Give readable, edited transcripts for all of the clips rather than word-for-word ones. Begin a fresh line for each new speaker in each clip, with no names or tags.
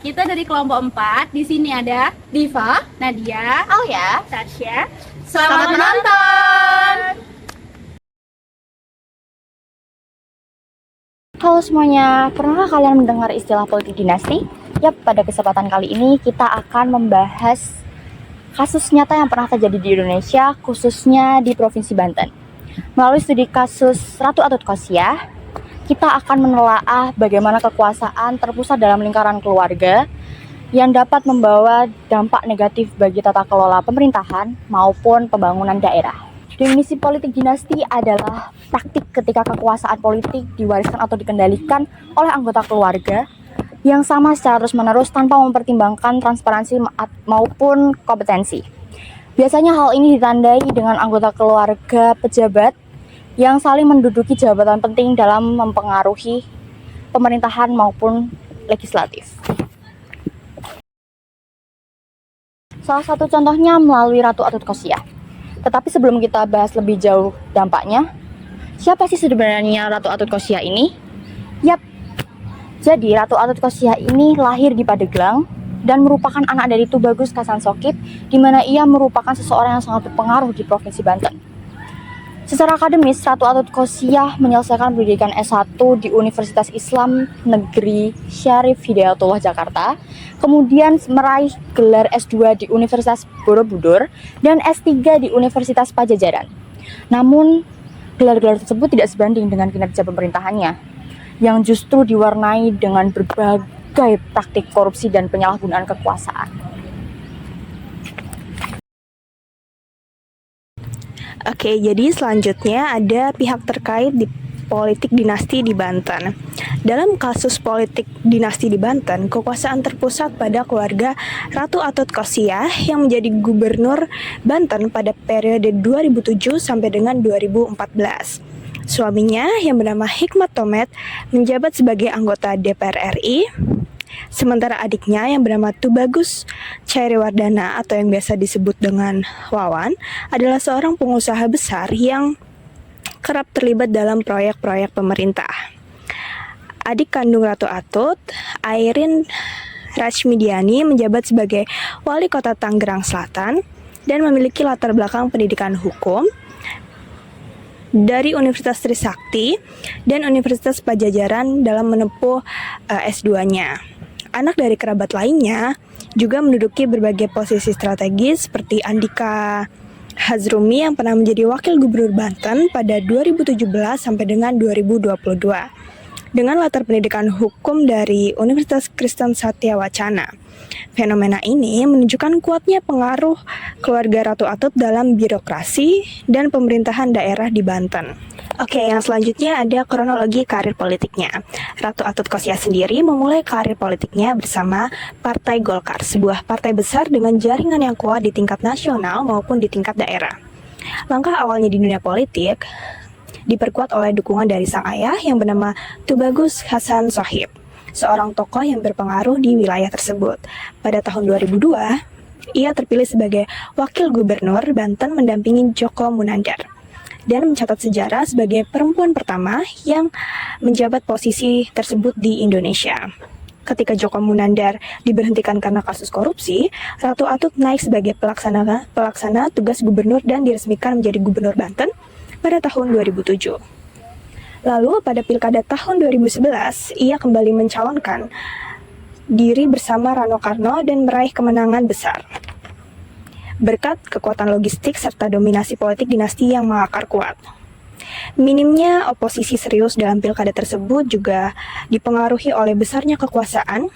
Kita dari kelompok 4. Di sini ada Diva, Nadia, Alia, Tasya. Selamat menonton.
Halo semuanya, pernahkah kalian mendengar istilah politik dinasti? Yap, pada kesempatan kali ini kita akan membahas kasus nyata yang pernah terjadi di Indonesia, khususnya di Provinsi Banten. Melalui studi kasus Ratu Atut-Khosyah, kita akan menelaah bagaimana kekuasaan terpusat dalam lingkaran keluarga yang dapat membawa dampak negatif bagi tata kelola pemerintahan maupun pembangunan daerah. Definisi politik dinasti adalah praktik ketika kekuasaan politik diwariskan atau dikendalikan oleh anggota keluarga yang sama secara terus-menerus tanpa mempertimbangkan transparansi maupun kompetensi. Biasanya hal ini ditandai dengan anggota keluarga pejabat yang saling menduduki jabatan penting dalam mempengaruhi pemerintahan maupun legislatif. Salah satu contohnya melalui Ratu Atut-Khosyah. Tetapi sebelum kita bahas lebih jauh dampaknya, siapa sih sebenarnya Ratu Atut-Khosyah ini? Yap, jadi Ratu Atut-Khosyah ini lahir di Pandeglang dan merupakan anak dari Tubagus Kasansokip, di mana ia merupakan seseorang yang sangat berpengaruh di Provinsi Banten. Secara akademis, Ratu Atut-Khosyah menyelesaikan pendidikan S1 di Universitas Islam Negeri Syarif Hidayatullah Jakarta, kemudian meraih gelar S2 di Universitas Borobudur dan S3 di Universitas Pajajaran. Namun, gelar-gelar tersebut tidak sebanding dengan kinerja pemerintahannya, yang justru diwarnai dengan berbagai praktik korupsi dan penyalahgunaan kekuasaan.
Oke, jadi selanjutnya ada pihak terkait di politik dinasti di Banten. Dalam kasus politik dinasti di Banten, kekuasaan terpusat pada keluarga Ratu Atut-Khosyah yang menjadi gubernur Banten pada periode 2007 sampai dengan 2014. Suaminya yang bernama Hikmat Tomet menjabat sebagai anggota DPR RI, sementara adiknya yang bernama Tubagus Cairywardana atau yang biasa disebut dengan Wawan adalah seorang pengusaha besar yang kerap terlibat dalam proyek-proyek pemerintah. Adik kandung Ratu Atut, Airin Rachmidiani, menjabat sebagai wali kota Tangerang Selatan dan memiliki latar belakang pendidikan hukum dari Universitas Trisakti dan Universitas Pajajaran dalam menempuh S2-nya. Anak dari kerabat lainnya juga menduduki berbagai posisi strategis seperti Andika Hazrumi yang pernah menjadi wakil gubernur Banten pada 2017 sampai dengan 2022. Dengan latar pendidikan hukum dari Universitas Kristen Satya Wacana. Fenomena ini menunjukkan kuatnya pengaruh keluarga Ratu Atut dalam birokrasi dan pemerintahan daerah di Banten. Oke, yang selanjutnya ada kronologi karir politiknya. Ratu Atut-Khosyah sendiri memulai karir politiknya bersama Partai Golkar, sebuah partai besar dengan jaringan yang kuat di tingkat nasional maupun di tingkat daerah. Langkah awalnya di dunia politik diperkuat oleh dukungan dari sang ayah yang bernama Tubagus Kasansokip, seorang tokoh yang berpengaruh di wilayah tersebut. Pada tahun 2002, ia terpilih sebagai wakil gubernur Banten mendampingi Djoko Munandar dan mencatat sejarah sebagai perempuan pertama yang menjabat posisi tersebut di Indonesia. Ketika Djoko Munandar diberhentikan karena kasus korupsi, Ratu Atut naik sebagai pelaksana tugas gubernur dan diresmikan menjadi gubernur Banten pada tahun 2007. Lalu pada pilkada tahun 2011, ia kembali mencalonkan diri bersama Rano Karno dan meraih kemenangan besar. Berkat kekuatan logistik serta dominasi politik dinasti yang mengakar kuat. Minimnya oposisi serius dalam pilkada tersebut juga dipengaruhi oleh besarnya kekuasaan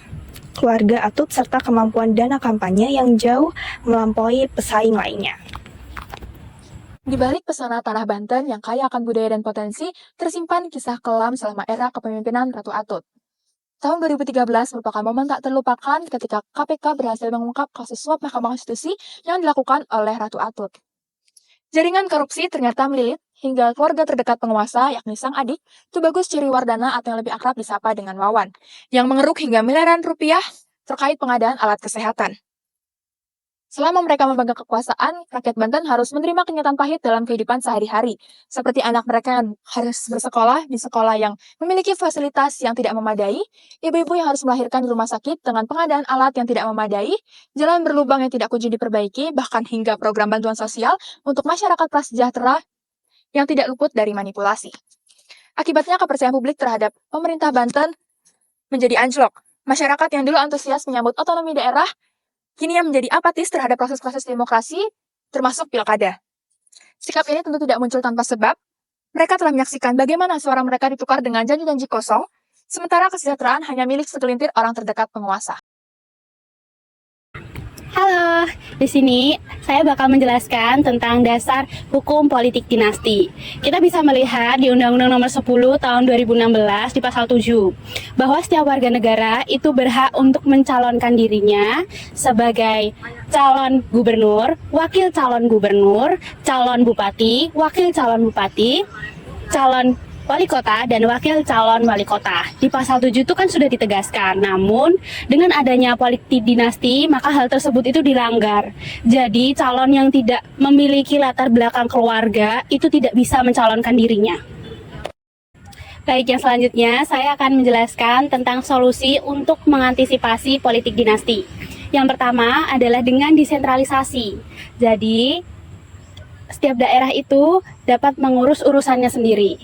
keluarga Atut serta kemampuan dana kampanye yang jauh melampaui pesaing lainnya.
Di balik pesona tanah Banten yang kaya akan budaya dan potensi, tersimpan kisah kelam selama era kepemimpinan Ratu Atut. Tahun 2013 merupakan momen tak terlupakan ketika KPK berhasil mengungkap kasus suap Mahkamah Konstitusi yang dilakukan oleh Ratu Atut. Jaringan korupsi ternyata melilit hingga keluarga terdekat penguasa, yakni sang adik, Tubagus Cairywardana atau yang lebih akrab disapa dengan Wawan, yang mengeruk hingga miliaran rupiah terkait pengadaan alat kesehatan. Selama mereka memegang kekuasaan, rakyat Banten harus menerima kenyataan pahit dalam kehidupan sehari-hari. Seperti anak mereka yang harus bersekolah di sekolah yang memiliki fasilitas yang tidak memadai, ibu-ibu yang harus melahirkan di rumah sakit dengan pengadaan alat yang tidak memadai, jalan berlubang yang tidak kunjung diperbaiki, bahkan hingga program bantuan sosial untuk masyarakat prasejahtera yang tidak luput dari manipulasi. Akibatnya kepercayaan publik terhadap pemerintah Banten menjadi anjlok. Masyarakat yang dulu antusias menyambut otonomi daerah kini yang menjadi apatis terhadap proses-proses demokrasi, termasuk pilkada. Sikap ini tentu tidak muncul tanpa sebab. Mereka telah menyaksikan bagaimana suara mereka ditukar dengan janji-janji kosong, sementara kesejahteraan hanya milik segelintir orang terdekat penguasa.
Halo, di sini saya bakal menjelaskan tentang dasar hukum politik dinasti. Kita bisa melihat di Undang-Undang Nomor 10 Tahun 2016 di pasal 7 bahwa setiap warga negara itu berhak untuk mencalonkan dirinya sebagai calon gubernur, wakil calon gubernur, calon bupati, wakil calon bupati, calon wali kota, dan wakil calon wali kota. Di pasal 7 itu kan sudah ditegaskan, namun dengan adanya politik dinasti, maka hal tersebut itu dilanggar. Jadi calon yang tidak memiliki latar belakang keluarga itu tidak bisa mencalonkan dirinya. Baik, yang selanjutnya saya akan menjelaskan tentang solusi untuk mengantisipasi politik dinasti. Yang pertama adalah dengan desentralisasi. Jadi setiap daerah itu dapat mengurus urusannya sendiri.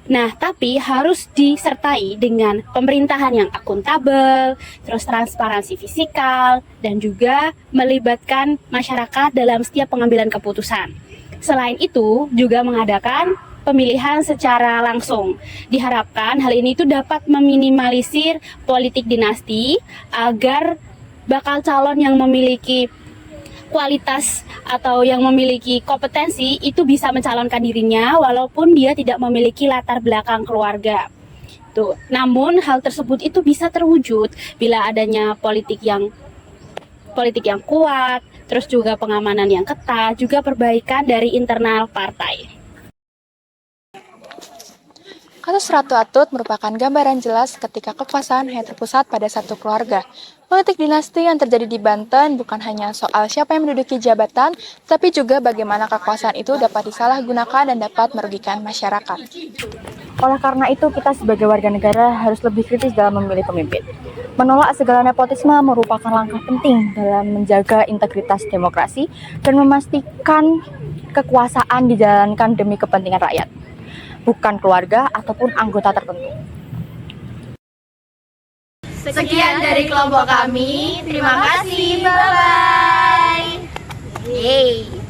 Nah, tapi harus disertai dengan pemerintahan yang akuntabel, terus transparansi fiskal, dan juga melibatkan masyarakat dalam setiap pengambilan keputusan. Selain itu, juga mengadakan pemilihan secara langsung. Diharapkan hal ini itu dapat meminimalisir politik dinasti agar bakal calon yang memiliki kualitas atau yang memiliki kompetensi itu bisa mencalonkan dirinya walaupun dia tidak memiliki latar belakang keluarga. Tuh. Namun hal tersebut itu bisa terwujud bila adanya politik yang kuat, terus juga pengamanan yang ketat, juga perbaikan dari internal partai.
Kasus Ratu Atut merupakan gambaran jelas ketika kekuasaan hanya terpusat pada satu keluarga. Politik dinasti yang terjadi di Banten bukan hanya soal siapa yang menduduki jabatan, tapi juga bagaimana kekuasaan itu dapat disalahgunakan dan dapat merugikan masyarakat.
Oleh karena itu, kita sebagai warga negara harus lebih kritis dalam memilih pemimpin. Menolak segala nepotisme merupakan langkah penting dalam menjaga integritas demokrasi dan memastikan kekuasaan dijalankan demi kepentingan rakyat, bukan keluarga ataupun anggota tertentu.
Sekian dari kelompok kami. Terima kasih. Bye-bye. Yeay.